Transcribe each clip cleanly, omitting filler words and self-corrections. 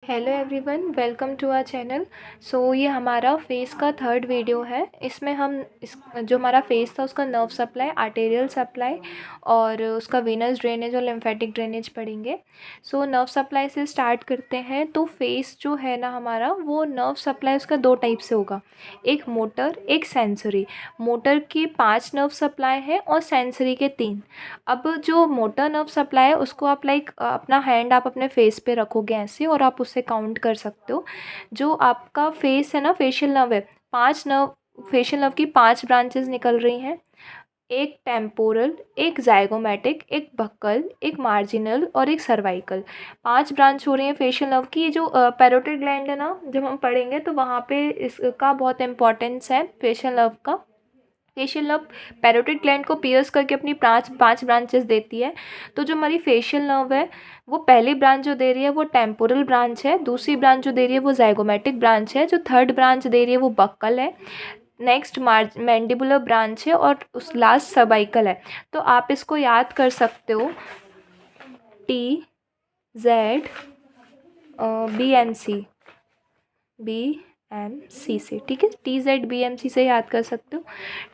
Hello everyone, welcome to our channel. So ये हमारा face का थर्ड वीडियो है। इसमें हम इस जो हमारा फेस था उसका नर्व सप्लाई, आर्टेरियल सप्लाई और उसका वेनस ड्रेनेज और लिम्फेटिक ड्रेनेज पढ़ेंगे। सो नर्व सप्लाई से स्टार्ट करते हैं। तो फेस जो है ना हमारा, वो नर्व सप्लाई उसका दो टाइप से होगा, एक मोटर एक सेंसरी। मोटर के 5 नर्व सप्लाई है और सेंसरी के 3। अब जो मोटर नर्व सप्लाई है उसको आप अपना हैंड आप अपने फेस पे रखोगे ऐसे, और आप उससे काउंट कर सकते हो। जो आपका फेस है ना, फेशियल नर्व है, 5 नर्व, फेशियल नर्व की 5 ब्रांचेस निकल रही हैं। एक टेम्पोरल, एक जाइगोमैटिक, एक बक्कल, एक मार्जिनल और एक सर्वाइकल। 5 ब्रांच हो रही हैं फेशियल नर्व की। ये जो पैरोटिड ग्लैंड है ना, जब हम पढ़ेंगे तो वहाँ पे इसका बहुत इंपॉर्टेंस है फेशियल नर्व का। फेशियल नर्व पैरोटिड ग्लैंड को पियर्स करके अपनी 5 ब्रांचेस देती है। तो जो हमारी फेशियल नर्व है, वो पहली ब्रांच जो दे रही है वो टेम्पोरल ब्रांच है, दूसरी ब्रांच जो दे रही है वो जाइगोमैटिक ब्रांच है, जो थर्ड ब्रांच दे रही है वो बक्कल है, नेक्स्ट मैंडिबुलर ब्रांच है और उस लास्ट सर्वाइकल है। तो आप इसको याद कर सकते हो, T Z B M C से, ठीक है। TZBMC से याद कर सकते हो।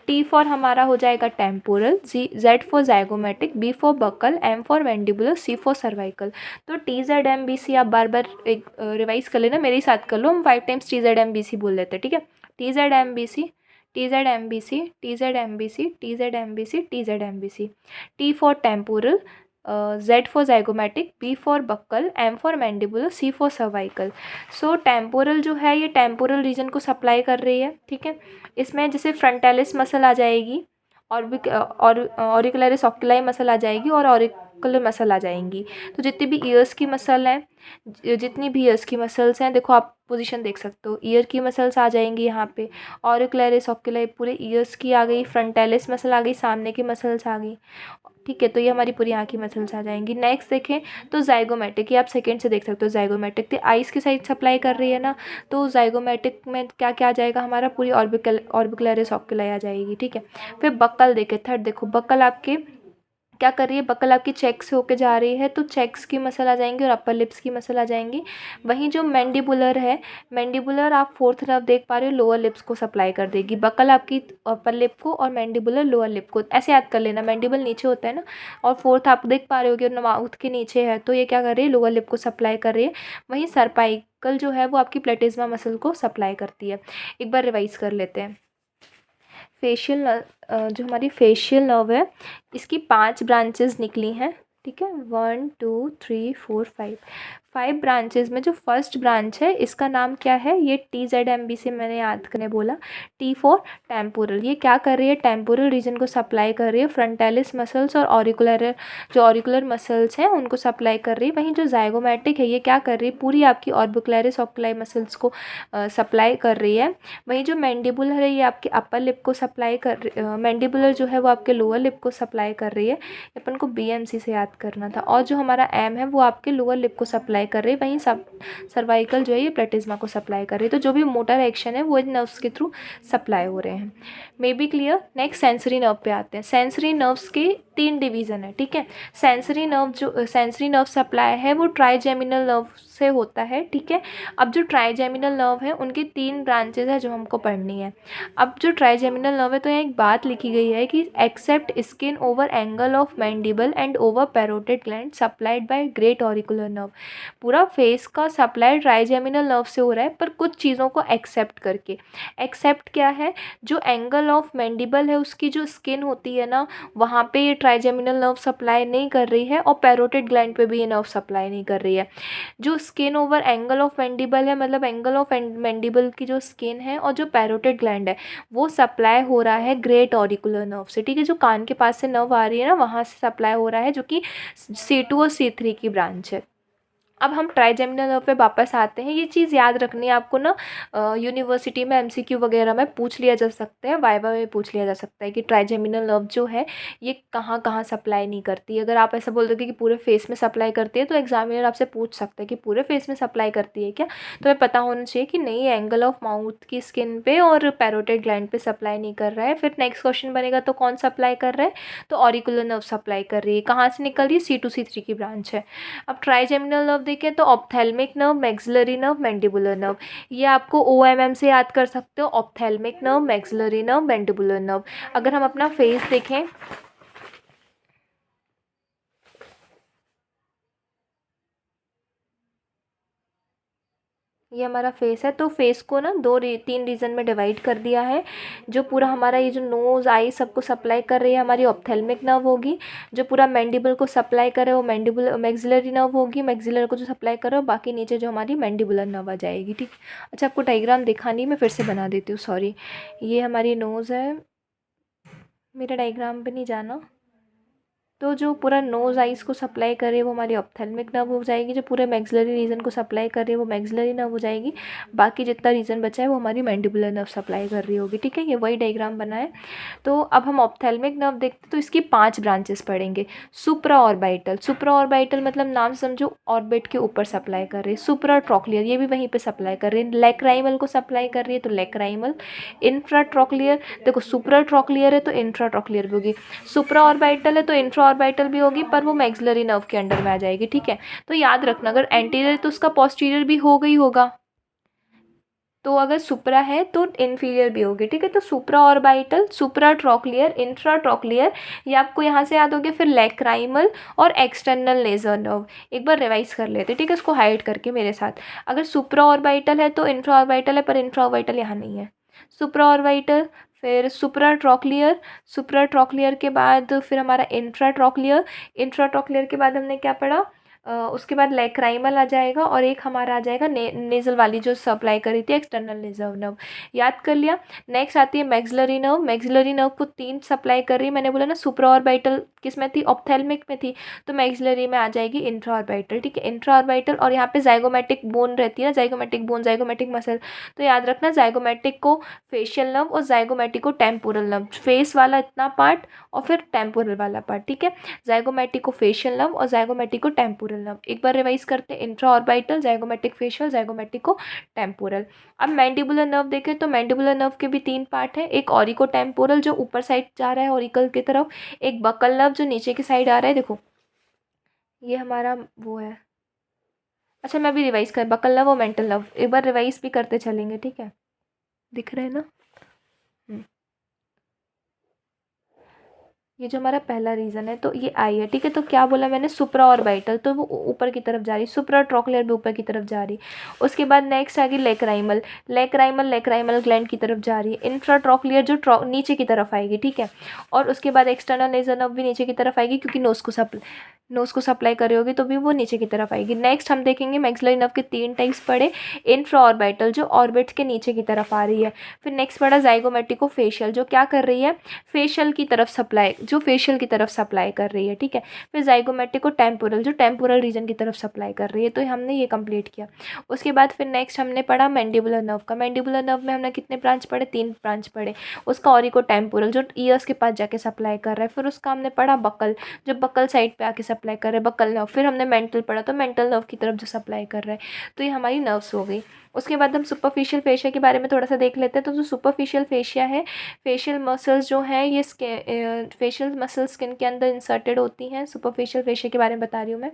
टी फॉर हमारा हो जाएगा temporal, Z for zygomatic, B for buccal, M for mandibular, C for cervical. तो TZMBC आप बार बार एक रिवाइज कर लेना, मेरे साथ कर लो। हम 5 टाइम्स TZMBC बोल लेते हैं, ठीक है। TZMBC, TZMBC, TZMBC, TZMBC, TZMBC। T for temporal, Z for zygomatic, B for buccal, M for mandibular, C for cervical. So temporal जो है ये टेम्पोरल रीजन को सप्लाई कर रही है, ठीक है। इसमें जैसे फ्रंटालिस मसल आ जाएगी, और ऑरिकुलरिस ऑक्यूलाई मसल आ जाएगी और ऑरिकुलर मसल आ जाएंगी। तो जितनी भी ईयर्स की मसल हैं, जितनी भी ईयर्स की मसल्स हैं, देखो आप पोजीशन देख सकते हो, ईयर की मसल्स आ जाएंगी यहाँ पे, ऑरिकुलरिस ऑक्यूलाई पूरे ईयर्स की आ गई, फ्रंटालिस मसल आ गई, सामने की मसल्स आ गई, ठीक है। तो ये हमारी पूरी आँख की मसल्स आ जाएंगी। नेक्स्ट देखें तो जाइगोमेटिक, ये आप सेकंड से देख सकते हो। जाइगोमेटिक तो आइस की साइड सप्लाई कर रही है ना, तो जाइगोमेटिक में क्या क्या आ जाएगा हमारा, पूरी ऑर्बिकुलरिस ऑक्यूलाई आ जाएगी, ठीक है। फिर बक्कल देखे, थर्ड देखो, बक्कल आपके क्या कर रही है, बक्कल आपकी चेक से होके जा रही है, तो चेक्स की मसल आ जाएंगी और अपर लिप्स की मसल आ जाएंगी। वहीं जो मैंडिबुलर है, मैंडिबुलर आप फोर्थ नर्व देख पा रहे हो, लोअर लिप्स को सप्लाई कर देगी। बक्कल आपकी अपर लिप को और मैंडिबुलर लोअर लिप को, ऐसे याद कर लेना। मैंडिबल नीचे होता है ना, और फोर्थ आप देख पा रहे हो कि माउथ के नीचे है, तो ये क्या कर रही है, लोअर लिप को सप्लाई कर रही है। वहीं सर्पाइकल जो है वो आपकी प्लेटिज्मा मसल को सप्लाई करती है। एक बार रिवाइज कर लेते हैं। फेशियल जो हमारी फेशियल नर्व है, इसकी 5 ब्रांचेस निकली हैं, ठीक है। 1 2 3 4 5 ब्रांचेस में जो फर्स्ट ब्रांच है इसका नाम क्या है, ये TZMB से मैंने याद करने बोला। टी फॉर टेम्पोरल, ये क्या कर रही है, टेम्पोरल रीजन को सप्लाई कर रही है, फ्रंटालिस मसल्स और ऑरिकुलर मसल्स हैं उनको सप्लाई कर रही है। वहीं जो जाइगोमेटिक है ये क्या कर रही है, पूरी आपकी ऑर्बिकुलरिस ऑक्यूलाई मसल्स को सप्लाई कर रही है। वहीं जो मैंडिबुलर है ये आपके अपर लिप को सप्लाई मैंडिबुलर जो है वो आपके लोअर लिप को सप्लाई कर रही है। अपन को BMC से याद करना था। और जो हमारा एम है वो आपके लोअर लिप को सप्लाई कर रही है। वहीं सर्वाइकल जो है ये प्लेटिज्मा को सप्लाई कर रही है। तो जो भी मोटर एक्शन है वो इन नर्व्स के थ्रू सप्लाई हो रहे हैं। May be clear. Next sensory nerve पे आते हैं। सेंसरी नर्व्स के 3 डिवीज़न है, ठीक है। सेंसरी नर्व सप्लाई है वो ट्राइजेमिनल नर्व से होता है, ठीक है। अब जो ट्राइजेमिनल नर्व है उनकी 3 ब्रांचेज है जो हमको पढ़नी है। अब जो ट्राइजेमिनल नर्व है, तो यहाँ एक बात लिखी गई है कि except skin over angle of mandible and over parotid gland supplied by great auricular nerve. पूरा फेस का सप्लाई ट्राइजेमिनल नर्व से हो रहा है, पर कुछ चीज़ों को एक्सेप्ट करके। एक्सेप्ट क्या है, जो एंगल ऑफ मैंडिबल है उसकी जो स्किन होती है ना, वहाँ पे ये ट्राइजेमिनल नर्व सप्लाई नहीं कर रही है, और पैरोटिड ग्लैंड पे भी ये नर्व सप्लाई नहीं कर रही है। जो skin over angle of mandible है, मतलब एंगल ऑफ मैंडिबल की जो स्किन है और जो पैरोटिड ग्लैंड है वो सप्लाई हो रहा है ग्रेट ऑरिकुलर नर्व से, ठीक है। जो कान के पास से नर्व आ रही है ना, वहाँ से सप्लाई हो रहा है, जो कि C2 और C3 की ब्रांच है। अब हम ट्राइजेमिनल नर्व पे वापस आते हैं। ये चीज़ याद रखनी है आपको ना, यूनिवर्सिटी में MCQ वगैरह में पूछ लिया जा सकता है, वाइवा में पूछ लिया जा सकता है कि ट्राइजेमिनल नर्व जो है ये कहाँ कहाँ सप्लाई नहीं करती। अगर आप ऐसा बोल दोगे कि पूरे फेस में सप्लाई करती है, तो एग्जामिनर आपसे पूछ सकता है कि पूरे फेस में सप्लाई करती है क्या। तो हमें पता होना चाहिए कि नहीं, एंगल ऑफ माउथ की स्किन पे और पैरोटिड ग्लैंड पे सप्लाई नहीं कर रहा है। फिर नेक्स्ट क्वेश्चन बनेगा तो कौन सप्लाई कर रहा है, तो ऑरिकुलर नर्व सप्लाई कर रही है। कहाँ से निकल रही है, C2 C3 की ब्रांच है। अब ट्राइजेमिनल नर्व देखें तो ophthalmic nerve, maxillary nerve, mandibular nerve, ये आपको OMM से याद कर सकते हो, ophthalmic nerve, maxillary nerve, mandibular nerve. अगर हम अपना फेस देखें, ये हमारा फेस है, तो फेस को ना तीन रीजन में डिवाइड कर दिया है। जो पूरा हमारा ये जो नोज आई सबको सप्लाई कर रही है हमारी ऑप्थेल्मिक नर्व होगी। जो पूरा मैंडिबल को सप्लाई करे वो मैंडिबुलर मैक्सिलरी नर्व होगी। मैक्सिलर को जो सप्लाई करे वो बाकी नीचे जो हमारी मैंडिबुलर नर्व आ जाएगी। ठीक, अच्छा आपको डायग्राम दिखानी, मैं फिर से बना देती हूँ, सॉरी। ये हमारी नोज है, मेरा डायग्राम पे नहीं जाना। तो जो पूरा नोज़ आइस को सप्लाई करे वो हमारी ऑप्थेल्मिक नर्व हो जाएगी। जो पूरे मैक्सिलरी रीजन को सप्लाई कर रही है वो मैक्सिलरी नर्व हो जाएगी। बाकी जितना रीजन बचा है वो हमारी मैंडिबुलर नर्व सप्लाई कर रही होगी। ठीक है, ये वही डायग्राम बना है। तो अब हम ऑप्थेल्मिक नर्व देखते तो इसकी 5 ब्रांचेस पढ़ेंगे। सुप्रा ऑर्बिटल, सुप्रा ऑर्बिटल मतलब नाम समझो, ऑर्बिट के ऊपर सप्लाई कर रही है। सुप्रा ट्रॉक्लियर, ये भी वहीं पर सप्लाई कर रही है। लेक्राइमल को सप्लाई कर रही है तो लेक्राइमल। इंफ्रा ट्रॉक्लियर, देखो सुप्रा ट्रॉक्लियर है तो इंट्रा ट्रॉक्लियर भी होगी। सुप्रा ऑर्बिटल है तो इंट्रा ऑर्बिटल भी होगी, पर वो मैक्सिलरी नर्व के अंडर में आ जाएगी। ठीक है, तो याद रखना अगर एंटीरियर तो उसका पोस्टीरियर भी हो गई होगा, तो अगर सुप्रा है तो इन्फीरियर भी होगी। ठीक है, तो सुप्रा ऑर्बिटल, सुप्रा ट्रॉक्लियर, इंट्रा ट्रॉक्लियर, ये आपको यहाँ से याद हो गया। फिर लेक्राइमल और एक्सटर्नल नेजर नर्व, एक बार रिवाइज कर लेते। ठीक है, इसको हाइड करके मेरे साथ। अगर सुप्रा ऑर्बिटल है तो इंट्रा ऑर्बिटल है, पर इंट्रा ऑर्बिटल यहाँ नहीं है। सुप्रा ऑर्बिटल, फिर सुप्रा ट्रॉक्लियर, सुप्रा ट्रॉक्लियर के बाद फिर हमारा इंट्रा ट्रॉक्लियर, इंट्रा ट्रॉक्लियर के बाद हमने क्या पढ़ा, उसके बाद लेक्राइमल आ जाएगा और एक हमारा आ जाएगा नेजल वाली जो सप्लाई करी थी एक्सटर्नल नेजल नर्व, याद कर लिया। नेक्स्ट आती है मैक्सिलरी नर्व, मैक्सिलरी नर्व को 3 सप्लाई कर रही है। मैंने बोला ना सुप्रा ऑर्बिटल किस में थी, ऑप्थेल्मिक में थी, तो मैक्सिलरी में आ जाएगी इंट्रा ऑर्बिटल। ठीक है, इंट्रा ऑर्बिटल, और यहाँ पे जाइगोमेटिक बोन रहती है ना, जाइगोमेटिक बोन, जाइगोमेटिक मसल, तो याद रखना जाइगोमेटिक को फेशियल नर्व और जाइगोमेटिक को टेम्पोरल नर्व, फेस वाला इतना पार्ट और फिर टेम्पोरल वाला पार्ट। ठीक है, जाइगोमेटिक को फेशियल नर्व और जाइगोमेटिक को टेम्पोरल नर्व। एक बार रिवाइज करते हैं, intra orbital, zygomatic facial, zygomatic को टेम्पोरल। अब मैंडिबुलर नर्व देखें तो मैंडिबुलर नर्व के भी 3 पार्ट है। एक ऑरिको टेम्पोरल जो ऊपर साइड जा रहा है ऑरिकल की तरफ, एक बकल नर्व जो नीचे की साइड आ रहा है। देखो ये हमारा वो है, अच्छा मैं भी रिवाइज कर, बकल नर्व और मेंटल नर्व एक बार रिवाइज भी करते चलेंगे। ठीक है, दिख रहे हैं ना। ये जो हमारा पहला रीज़न है तो ये आई है। ठीक है, तो क्या बोला मैंने, सुप्रा ऑर्बिटल, तो वो ऊपर की तरफ जा रही, सुप्रा ट्रॉक्लियर भी ऊपर की तरफ जा रही। उसके बाद नेक्स्ट आ गई लेक्राइमल, लेक्राइमल लेक्राइमल ग्लैंड की तरफ जा रही है। इंट्रा ट्रॉक्लियर जो नीचे की तरफ आएगी। ठीक है, और उसके बाद एक्सटर्नल नेजल नर्व भी नीचे की तरफ आएगी, क्योंकि नोज को सप्लाई कर रही होगी तो भी वो नीचे की तरफ आएगी। नेक्स्ट हम देखेंगे मैक्सिलरी नर्व के 3 टाइप्स पढ़े। इंफ्रा ऑर्बिटल जो ऑर्बिट के नीचे की तरफ आ रही है। फिर नेक्स्ट पढ़ा जाइगोमेटिको फेशियल जो क्या कर रही है, फेशियल की तरफ सप्लाई, जो फेशियल की तरफ सप्लाई कर रही है। ठीक है, फिर जाइगोमेटिको टेम्पोरल जो टेम्पोरल रीजन की तरफ सप्लाई कर रही है। तो हमने ये कंप्लीट किया। उसके बाद फिर नेक्स्ट हमने पढ़ा मैंडिबुलर नर्व का। मैंडिबुलर नर्व में हमने कितने ब्रांच पढ़े, 3 ब्रांच पढ़े। उसका ऑरिको टेम्पोरल जो ईयर्स के पास जाके सप्लाई कर रहा है। फिर उसका हमने पढ़ा बकल, जो बकल साइड पे आके सप्लाई कर रहे हैं, बकल नर्व। फिर हमने मेंटल पढ़ा, तो मेंटल नर्व की तरफ जो सप्लाई कर रहा है। तो ये हमारी नर्व्स हो गई। उसके बाद हम सुपरफिशियल फेशिया के बारे में थोड़ा सा देख लेते हैं। तो जो सुपरफिशियल फेशिया है, फेशियल मसल्स जो हैं ये फेशियल मसल्स स्किन के अंदर इंसर्टेड होती हैं। सुपरफिशियल फेशिया के बारे में बता रही हूँ मैं।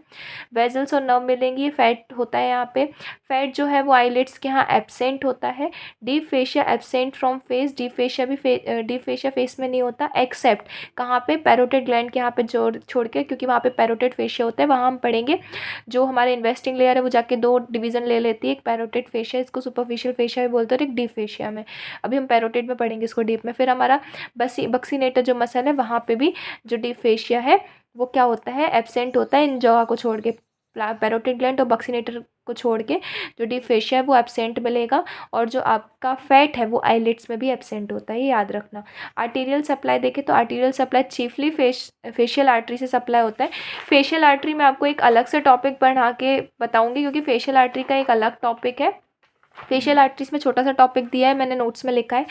वेजल्स और नर्व मिलेंगी, ये फैट होता है यहाँ पे। फैट जो है वो आईलिड्स के यहाँ एब्सेंट होता है। Deep fascia absent from face, deep fascia भी डीप फेशिया फेस में नहीं होता, एक्सेप्ट कहाँ पे, पैरोटिड ग्लैंड के यहाँ पे छोड़ के, क्योंकि वहाँ पे पैरोटिड फेशिया होता है। वहाँ हम पढ़ेंगे जो हमारे इन्वेस्टिंग लेयर है वो जाके 2 डिवीजन ले लेती है, एक पैरोटिड फेशिया, इसको सुपरफिशियल फेशिया भी बोलते हैं, और एक डीप फेशिया में। अभी हम पैरोटिड में पढ़ेंगे इसको डीप में। फिर हमारा बक्सीनेटर जो मसल है वहाँ पे भी जो डीप फेशिया है वो क्या होता है, एब्सेंट होता है इन जगह को छोड़ के, पैरोटिड ग्लैंड और बक्सीनेटर को छोड़ के जो डीप फेशिया है वो एब्सेंट मिलेगा। और जो आपका फैट है वो आईलिड्स में भी एब्सेंट होता है, ये याद रखना। आर्टीरियल सप्लाई देखें तो arterial supply chiefly facial artery से सप्लाई होता है। फेशियल आर्टरी में आपको एक अलग से टॉपिक पढ़ा के बताऊंगी, क्योंकि फेशियल आर्टरी का एक अलग टॉपिक है। फेशियल आर्टरीज में छोटा सा टॉपिक दिया है, मैंने नोट्स में लिखा है,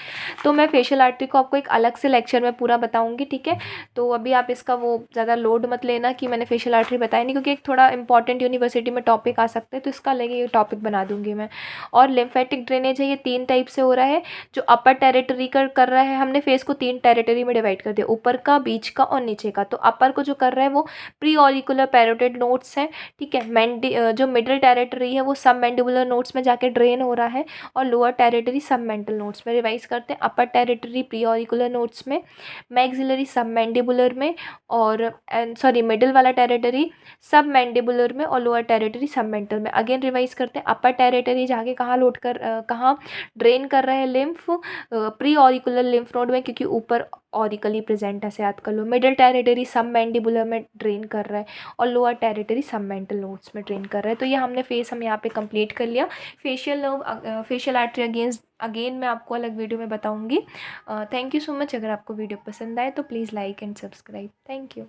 तो मैं फेशियल आर्टरी को आपको एक अलग से लेक्चर में पूरा बताऊंगी, ठीक है। तो अभी आप इसका वो ज़्यादा लोड मत लेना कि मैंने फेशियल आर्टरी बताई नहीं, क्योंकि एक थोड़ा इंपॉर्टेंट यूनिवर्सिटी में टॉपिक आ सकता है, तो इसका अलग ये टॉपिक बना दूंगी मैं। और लिम्फेटिक ड्रेनेज है, ये 3 टाइप से हो रहा है। जो अपर टेरिटरी कर रहा है, हमने फेस को 3 टेरिटरी में डिवाइड कर दिया, ऊपर का, बीच का और नीचे का। तो अपर को जो कर रहा है वो प्री ऑरिकुलर पैरोटिड नोड्स है, ठीक है। जो मिडिल टेरिटरी है वो सब मैंडिबुलर नोड्स में जाके ड्रेन हो रहा है, और लोअर टेरिटरी सब मेंटल नोड्स में। रिवाइज करते हैं, अपर टेरिटरी प्री ऑरिकुलर नोड्स में, मैक्सिलरी सब मैंडिबुलर में, और सॉरी मिडिल वाला टेरिटरी सब मैंडिबुलर में, और लोअर टेरिटरी सब मेंटल में। अगेन रिवाइज करते हैं, अपर टेरिटरी जाके कहाँ ड्रेन कर रहा है lymph, pre auricular lymph node में, क्योंकि ऊपर ऑरिकली प्रेजेंट है, ऐसे याद कर लो। मिडिल टेरिटरी सब मैंडिबुलर में ड्रेन कर रहा है, और लोअर टेरिटरी सब मेंटल नोड्स में ड्रेन कर रहा है। तो ये हमने फेस हम यहाँ पे कंप्लीट कर लिया। फेशियल आर्टरी अगेन मैं आपको अलग वीडियो में बताऊंगी। Thank you so much. अगर आपको वीडियो पसंद आए तो please like and subscribe. Thank you.